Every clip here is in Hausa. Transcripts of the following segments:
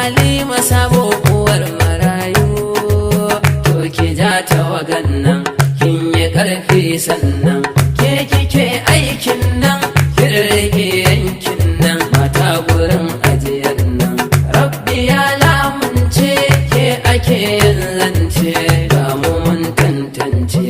Halima Sabo uwar marayu, to ki ja tawagan nan kin yi karfi sannan ke kike aikin nan kin rike yankin nan mata gurin ajiyar nan. Rabbi ya lamunce ke ake yin zance ga mu mun tantance,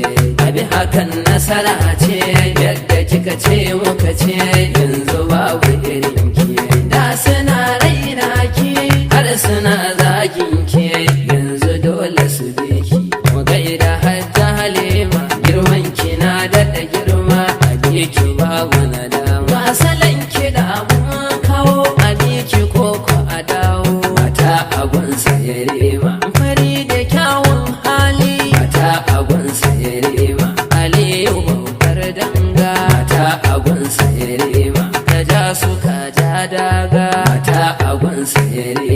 abi hakan nasara ce yadda kika ce muka ce yanzu babu irin ki. Da suna raina ki har suna zagin ki, yanzu dole su bi ki. Mu gaida Hajja Halima girman ki na daɗa girma, a bi ki babu nadama. Ga salon kiɗa mun kawo, a bi ki koko a dawo. Mata agunsa ya rema fari da kyawun hali, mata agunsa ya rema Aliyu babbar danga. Mata agunsa ya rema ka ja su ka ja daga, mata agunsa ya rema